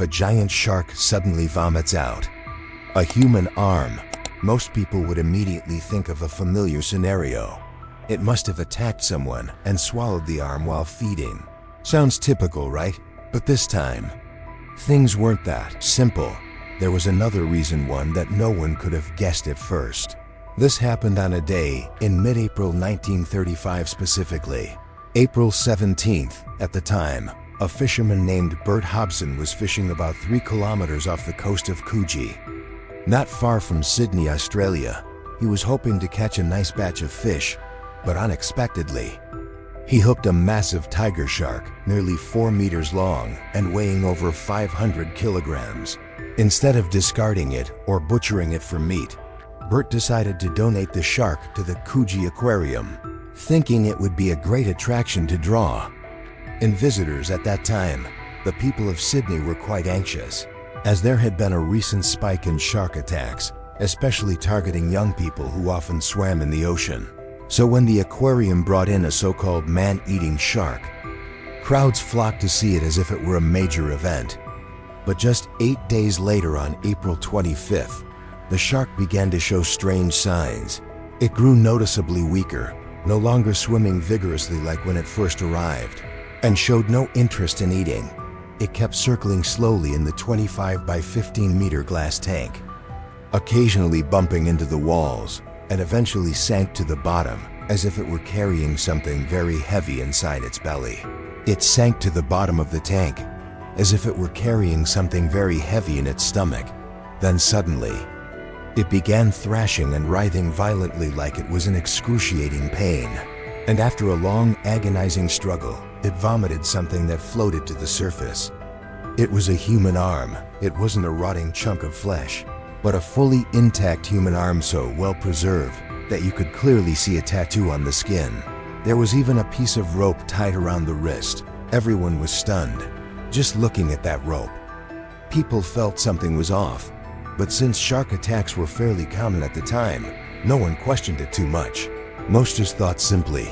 a giant shark suddenly vomits out a human arm, most people would immediately think of a familiar scenario. It must have attacked someone and swallowed the arm while feeding. Sounds typical, right? But this time, things weren't that simple. There was another reason, one that no one could have guessed at first. This happened on a day in mid-April 1935 specifically. April 17th, at the time, a fisherman named Bert Hobson was fishing about 3 kilometers off the coast of Coogee. Not far from Sydney, Australia. He was hoping to catch a nice batch of fish, but unexpectedly, he hooked a massive tiger shark, nearly 4 meters long and weighing over 500 kilograms. Instead of discarding it or butchering it for meat, Bert decided to donate the shark to the Coogee Aquarium, thinking it would be a great attraction to draw in visitors at that time. The people of Sydney were quite anxious, as there had been a recent spike in shark attacks, especially targeting young people who often swam in the ocean. So when the aquarium brought in a so-called man-eating shark, crowds flocked to see it as if it were a major event. But just 8 days later, on April 25th, the shark began to show strange signs. It grew noticeably weaker, no longer swimming vigorously like when it first arrived, and showed no interest in eating. It kept circling slowly in the 25 by 15 meter glass tank, occasionally bumping into the walls, and eventually sank to the bottom as if it were carrying something very heavy inside its belly. It sank to the bottom of the tank as if it were carrying something very heavy in its stomach. Then suddenly, it began thrashing and writhing violently like it was in excruciating pain. And after a long, agonizing struggle, it vomited something that floated to the surface. It was a human arm. It wasn't a rotting chunk of flesh, but a fully intact human arm, so well preserved that you could clearly see a tattoo on the skin. There was even a piece of rope tied around the wrist. Everyone was stunned, just looking at that rope. People felt something was off, but since shark attacks were fairly common at the time, no one questioned it too much. Most just thought simply,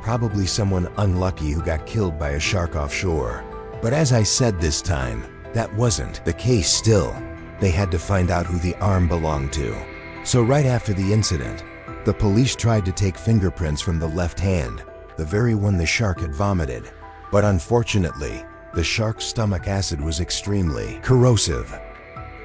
probably someone unlucky who got killed by a shark offshore. But as I said, this time, that wasn't the case still. They had to find out who the arm belonged to. So right after the incident, the police tried to take fingerprints from the left hand, the very one the shark had vomited. But unfortunately, the shark's stomach acid was extremely corrosive,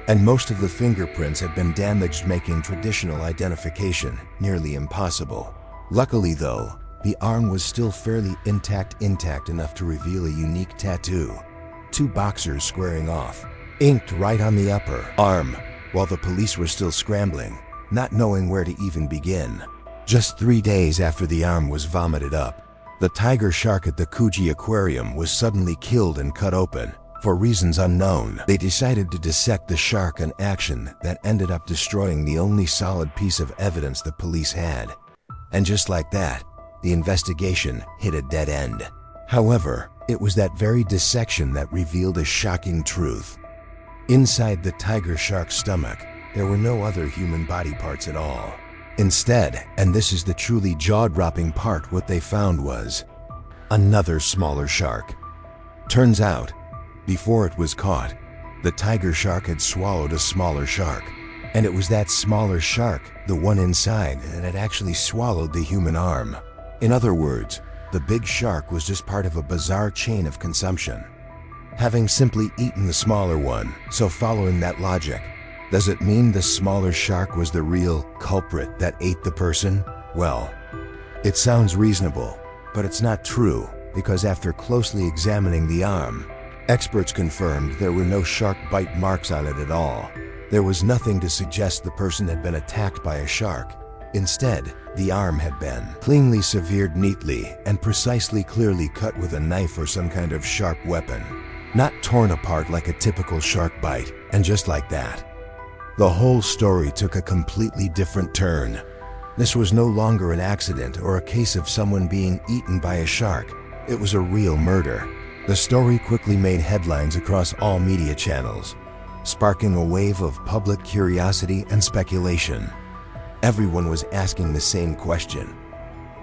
and most of the fingerprints had been damaged, making traditional identification nearly impossible. Luckily though, the arm was still fairly intact enough to reveal a unique tattoo. 2 boxers squaring off, inked right on the upper arm, while the police were still scrambling, not knowing where to even begin. Just 3 days after the arm was vomited up, the tiger shark at the Coogee Aquarium was suddenly killed and cut open. For reasons unknown, they decided to dissect the shark, an action that ended up destroying the only solid piece of evidence the police had. And just like that, the investigation hit a dead end. However, it was that very dissection that revealed a shocking truth. Inside the tiger shark's stomach, there were no other human body parts at all. Instead, and this is the truly jaw-dropping part, what they found was another smaller shark. Turns out, before it was caught, the tiger shark had swallowed a smaller shark. And it was that smaller shark, the one inside, that had actually swallowed the human arm. In other words, the big shark was just part of a bizarre chain of consumption, having simply eaten the smaller one. So following that logic, does it mean the smaller shark was the real culprit that ate the person? Well, it sounds reasonable, but it's not true, because after closely examining the arm, experts confirmed there were no shark bite marks on it at all. There was nothing to suggest the person had been attacked by a shark. Instead, the arm had been cleanly severed neatly and precisely clearly cut with a knife or some kind of sharp weapon, not torn apart like a typical shark bite. And just like that, the whole story took a completely different turn. This was no longer an accident or a case of someone being eaten by a shark. It was a real murder. The story quickly made headlines across all media channels, sparking a wave of public curiosity and speculation. Everyone was asking the same question: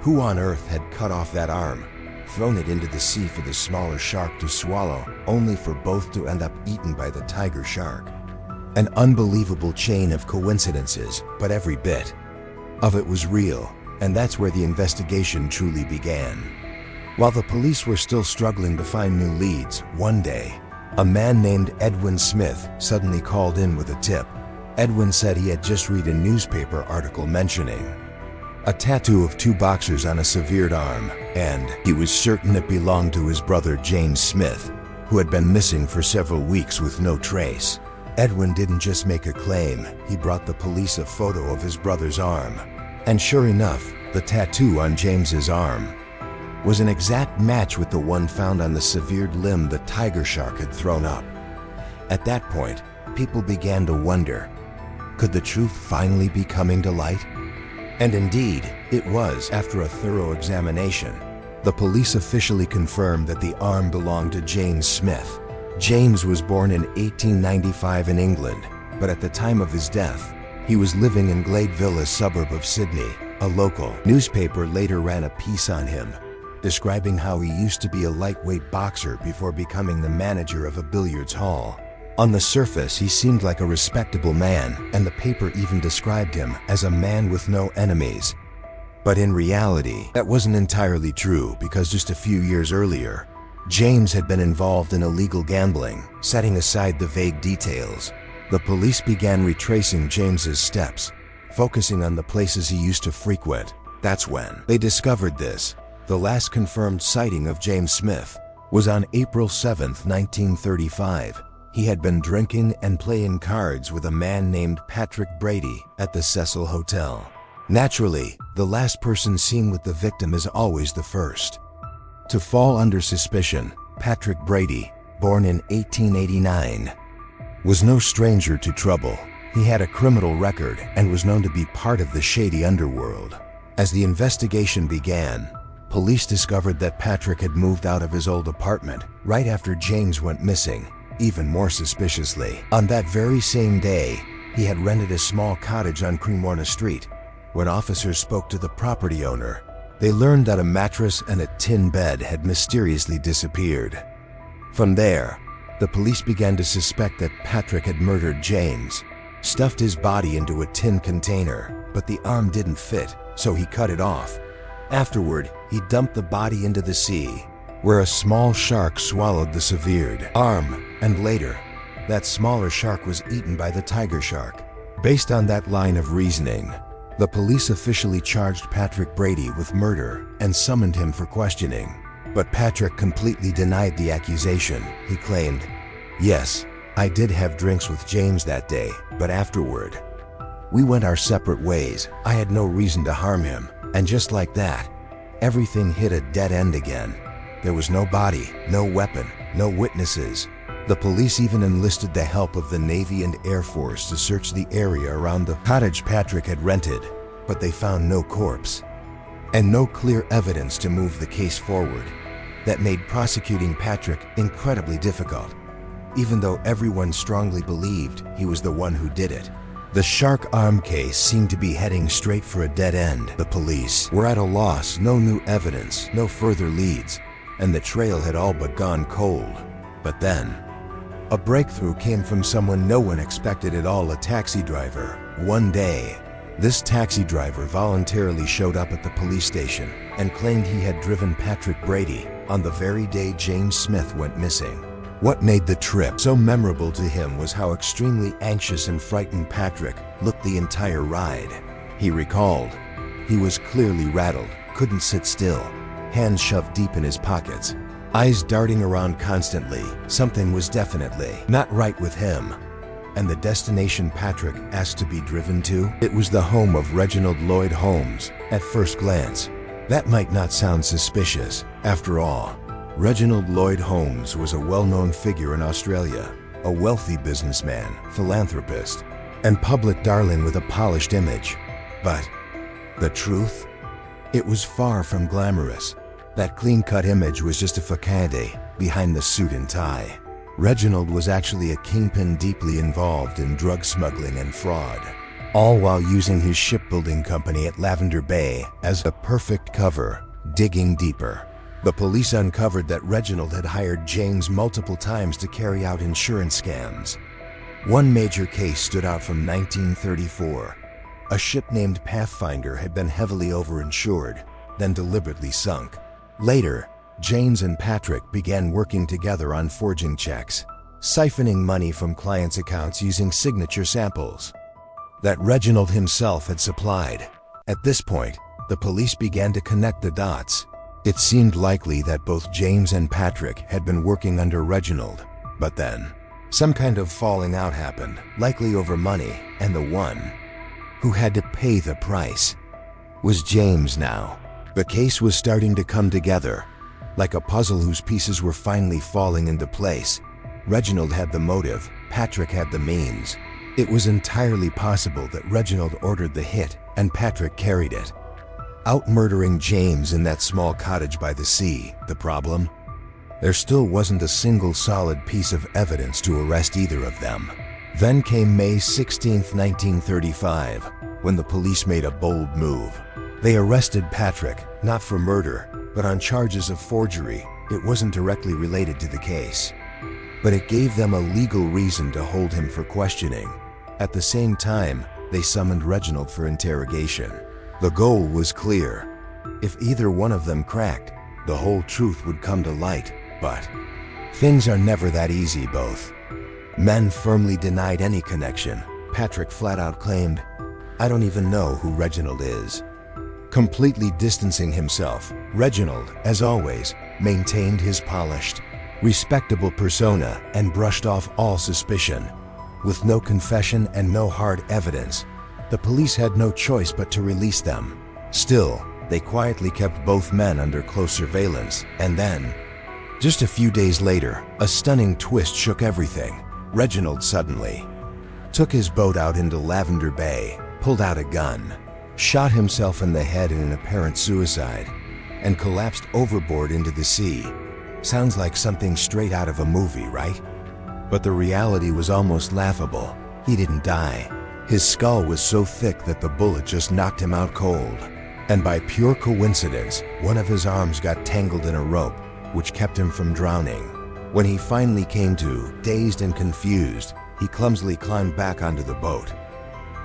who on earth had cut off that arm? thrown it into the sea for the smaller shark to swallow, only for both to end up eaten by the tiger shark. An unbelievable chain of coincidences, but every bit of it was real, and that's where the investigation truly began. While the police were still struggling to find new leads, one day, a man named Edwin Smith suddenly called in with a tip. Edwin said he had just read a newspaper article mentioning a tattoo of two boxers on a severed arm, and he was certain it belonged to his brother James Smith, who had been missing for several weeks with no trace. Edwin didn't just make a claim, he brought the police a photo of his brother's arm. And sure enough, the tattoo on James's arm was an exact match with the one found on the severed limb the tiger shark had thrown up. At that point, people began to wonder, could the truth finally be coming to light? And indeed, it was. After a thorough examination, the police officially confirmed that the arm belonged to James Smith. James was born in 1895 in England, but at the time of his death, he was living in Gladeville, a suburb of Sydney. A local newspaper later ran a piece on him, describing how he used to be a lightweight boxer before becoming the manager of a billiards hall. On the surface, he seemed like a respectable man, and the paper even described him as a man with no enemies. But in reality, that wasn't entirely true, because just a few years earlier, James had been involved in illegal gambling. Setting aside the vague details, the police began retracing James's steps, focusing on the places he used to frequent. That's when they discovered this. The last confirmed sighting of James Smith was on April 7, 1935. He had been drinking and playing cards with a man named Patrick Brady at the Cecil Hotel. Naturally, the last person seen with the victim is always the first to fall under suspicion. Patrick Brady, born in 1889, was no stranger to trouble. He had a criminal record and was known to be part of the shady underworld. As the investigation began, police discovered that Patrick had moved out of his old apartment right after James went missing. Even more suspiciously, on that very same day, he had rented a small cottage on Cremorna Street. When officers spoke to the property owner, they learned that a mattress and a tin bed had mysteriously disappeared. From there, the police began to suspect that Patrick had murdered James, stuffed his body into a tin container, but the arm didn't fit, so he cut it off. Afterward, he dumped the body into the sea, where a small shark swallowed the severed arm, and later, that smaller shark was eaten by the tiger shark. Based on that line of reasoning, the police officially charged Patrick Brady with murder and summoned him for questioning. But Patrick completely denied the accusation. He claimed, "Yes, I did have drinks with James that day, but afterward, we went our separate ways. I had no reason to harm him." And just like that, everything hit a dead end again. There was no body, no weapon, no witnesses. The police even enlisted the help of the Navy and Air Force to search the area around the cottage Patrick had rented, but they found no corpse and no clear evidence to move the case forward. That made prosecuting Patrick incredibly difficult, even though everyone strongly believed he was the one who did it. The shark arm case seemed to be heading straight for a dead end. The police were at a loss, no new evidence, no further leads, and the trail had all but gone cold. But then, a breakthrough came from someone no one expected at all: a taxi driver. One day, this taxi driver voluntarily showed up at the police station and claimed he had driven Patrick Brady on the very day James Smith went missing. What made the trip so memorable to him was how extremely anxious and frightened Patrick looked the entire ride. He recalled, he was clearly rattled, couldn't sit still, hands shoved deep in his pockets, eyes darting around constantly. Something was definitely not right with him. And the destination Patrick asked to be driven to? It was the home of Reginald Lloyd Holmes. At first glance, that might not sound suspicious. After all, Reginald Lloyd Holmes was a well-known figure in Australia, a wealthy businessman, philanthropist, and public darling with a polished image. But the truth? It was far from glamorous. That clean-cut image was just a facade behind the suit and tie. Reginald was actually a kingpin deeply involved in drug smuggling and fraud, all while using his shipbuilding company at Lavender Bay as a perfect cover. Digging deeper, The police uncovered that Reginald had hired James multiple times to carry out insurance scams. One major case stood out from 1934. A ship named Pathfinder had been heavily overinsured, then deliberately sunk. Later, James and Patrick began working together on forging checks, siphoning money from clients' accounts using signature samples that Reginald himself had supplied. At this point, the police began to connect the dots. It seemed likely that both James and Patrick had been working under Reginald, but then, some kind of falling out happened, likely over money, and the one who had to pay the price was James now. The case was starting to come together, like a puzzle whose pieces were finally falling into place. Reginald had the motive, Patrick had the means. It was entirely possible that Reginald ordered the hit and Patrick carried it, out murdering James in that small cottage by the sea. The problem? There still wasn't a single solid piece of evidence to arrest either of them. Then came May 16, 1935, when the police made a bold move. They arrested Patrick, not for murder, but on charges of forgery. It wasn't directly related to the case, but it gave them a legal reason to hold him for questioning. At the same time, they summoned Reginald for interrogation. The goal was clear. If either one of them cracked, the whole truth would come to light. But things are never that easy. Both men firmly denied any connection. Patrick flat out claimed, "I don't even know who Reginald is." Completely distancing himself, Reginald, as always, maintained his polished, respectable persona and brushed off all suspicion. With no confession and no hard evidence, the police had no choice but to release them. Still, they quietly kept both men under close surveillance, and then, just a few days later, a stunning twist shook everything. Reginald suddenly took his boat out into Lavender Bay, pulled out a gun, shot himself in the head in an apparent suicide, and collapsed overboard into the sea. Sounds like something straight out of a movie, right? But the reality was almost laughable. He didn't die. His skull was so thick that the bullet just knocked him out cold. And by pure coincidence, one of his arms got tangled in a rope, which kept him from drowning. When he finally came to, dazed and confused, he clumsily climbed back onto the boat,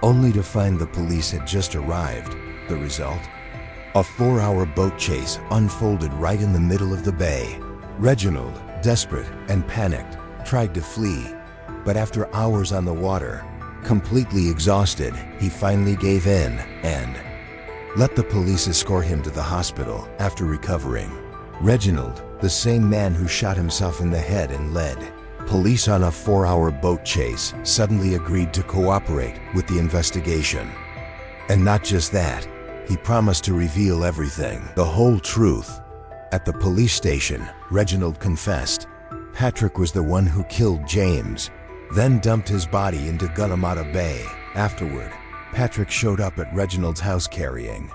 only to find the police had just arrived. The result? A 4-hour boat chase unfolded right in the middle of the bay. Reginald, desperate and panicked, tried to flee, but after hours on the water, completely exhausted, he finally gave in and let the police escort him to the hospital. After recovering, Reginald, the same man who shot himself in the head and led police on a 4-hour boat chase, suddenly agreed to cooperate with the investigation. And not just that, he promised to reveal everything, the whole truth. At the police station, Reginald confessed Patrick was the one who killed James, then dumped his body into Gunnamatta Bay. Afterward, Patrick showed up at Reginald's house carrying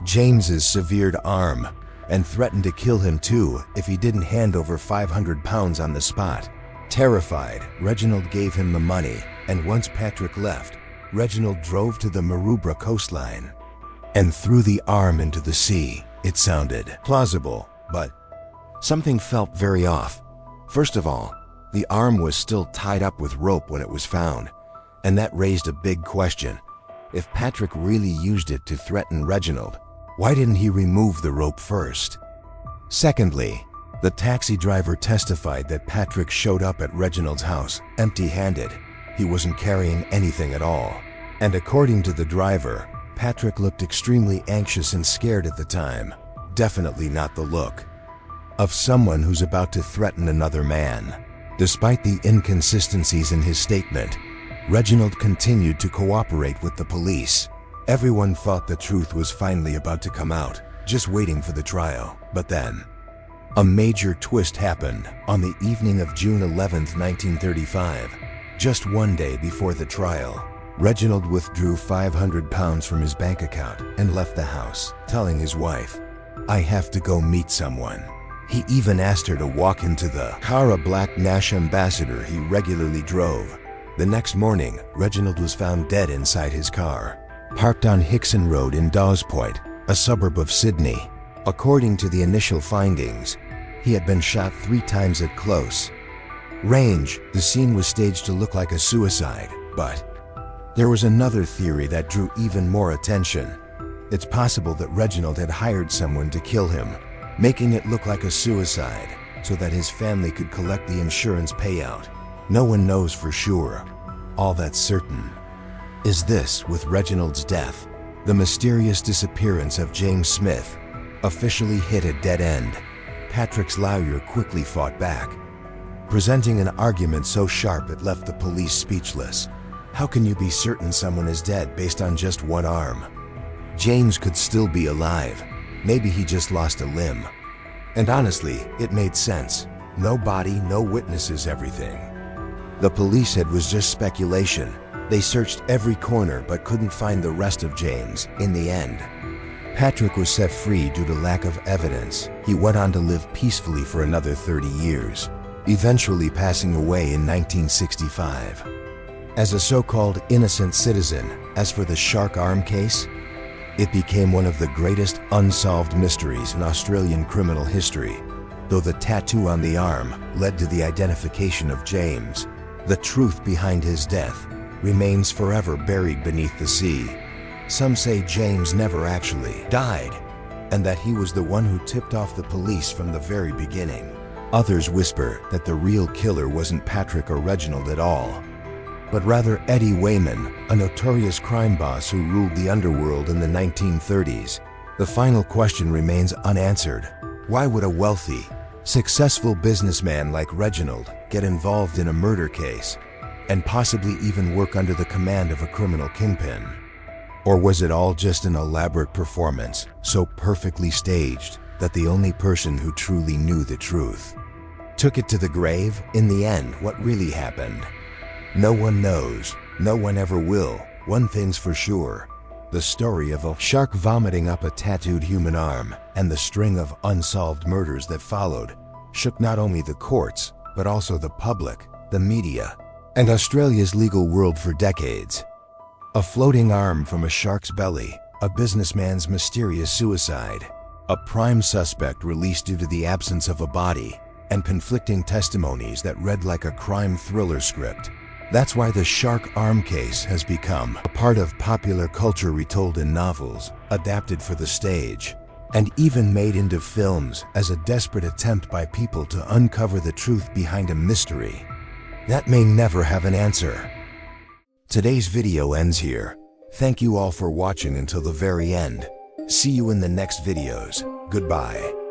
James's severed arm and threatened to kill him too if he didn't hand over 500 pounds on the spot. Terrified, Reginald gave him the money, and once Patrick left, Reginald drove to the Maroubra coastline and threw the arm into the sea. It sounded plausible, but something felt very off. First of all, the arm was still tied up with rope when it was found, and that raised a big question. If Patrick really used it to threaten Reginald, why didn't he remove the rope first? Secondly, the taxi driver testified that Patrick showed up at Reginald's house empty-handed. He wasn't carrying anything at all. And according to the driver, Patrick looked extremely anxious and scared at the time. Definitely not the look of someone who's about to threaten another man. Despite the inconsistencies in his statement, Reginald continued to cooperate with the police. Everyone thought the truth was finally about to come out, just waiting for the trial. But then, a major twist happened on the evening of June 11, 1935. Just one day before the trial, Reginald withdrew 500 pounds from his bank account and left the house, telling his wife, "I have to go meet someone." He even asked her to walk into the car a black Nash Ambassador he regularly drove. The next morning, Reginald was found dead inside his car, parked on Hickson Road in Dawes Point, a suburb of Sydney. According to the initial findings, he had been shot 3 times at close range. The scene was staged to look like a suicide, but there was another theory that drew even more attention. It's possible that Reginald had hired someone to kill him, making it look like a suicide so that his family could collect the insurance payout. No one knows for sure. All that's certain is this: with Reginald's death, the mysterious disappearance of James Smith officially hit a dead end. Patrick's lawyer quickly fought back, presenting an argument so sharp it left the police speechless. How can you be certain someone is dead based on just one arm? James could still be alive. Maybe he just lost a limb. And honestly, it made sense. No body, no witnesses, everything the police said was just speculation. They searched every corner but couldn't find the rest of James. In the end, Patrick was set free due to lack of evidence. He went on to live peacefully for another 30 years, eventually passing away in 1965 as a so-called innocent citizen. As for the shark arm case, it became one of the greatest unsolved mysteries in Australian criminal history. Though the tattoo on the arm led to the identification of James, the truth behind his death remains forever buried beneath the sea. Some say James never actually died, and that he was the one who tipped off the police from the very beginning. Others whisper that the real killer wasn't Patrick or Reginald at all, but rather Eddie Wayman, a notorious crime boss who ruled the underworld in the 1930s. The final question remains unanswered. Why would a wealthy, successful businessman like Reginald get involved in a murder case and possibly even work under the command of a criminal kingpin? Or was it all just an elaborate performance, so perfectly staged that the only person who truly knew the truth took it to the grave? In the end, what really happened? No one knows. No one ever will. One thing's for sure: the story of a shark vomiting up a tattooed human arm and the string of unsolved murders that followed shook not only the courts, but also the public, the media, and Australia's legal world for decades. A floating arm from a shark's belly, a businessman's mysterious suicide, a prime suspect released due to the absence of a body, and conflicting testimonies that read like a crime thriller script. That's why the shark arm case has become a part of popular culture, retold in novels, adapted for the stage, and even made into films as a desperate attempt by people to uncover the truth behind a mystery that may never have an answer. Today's video ends here. Thank you all for watching until the very end. See you in the next videos. Goodbye.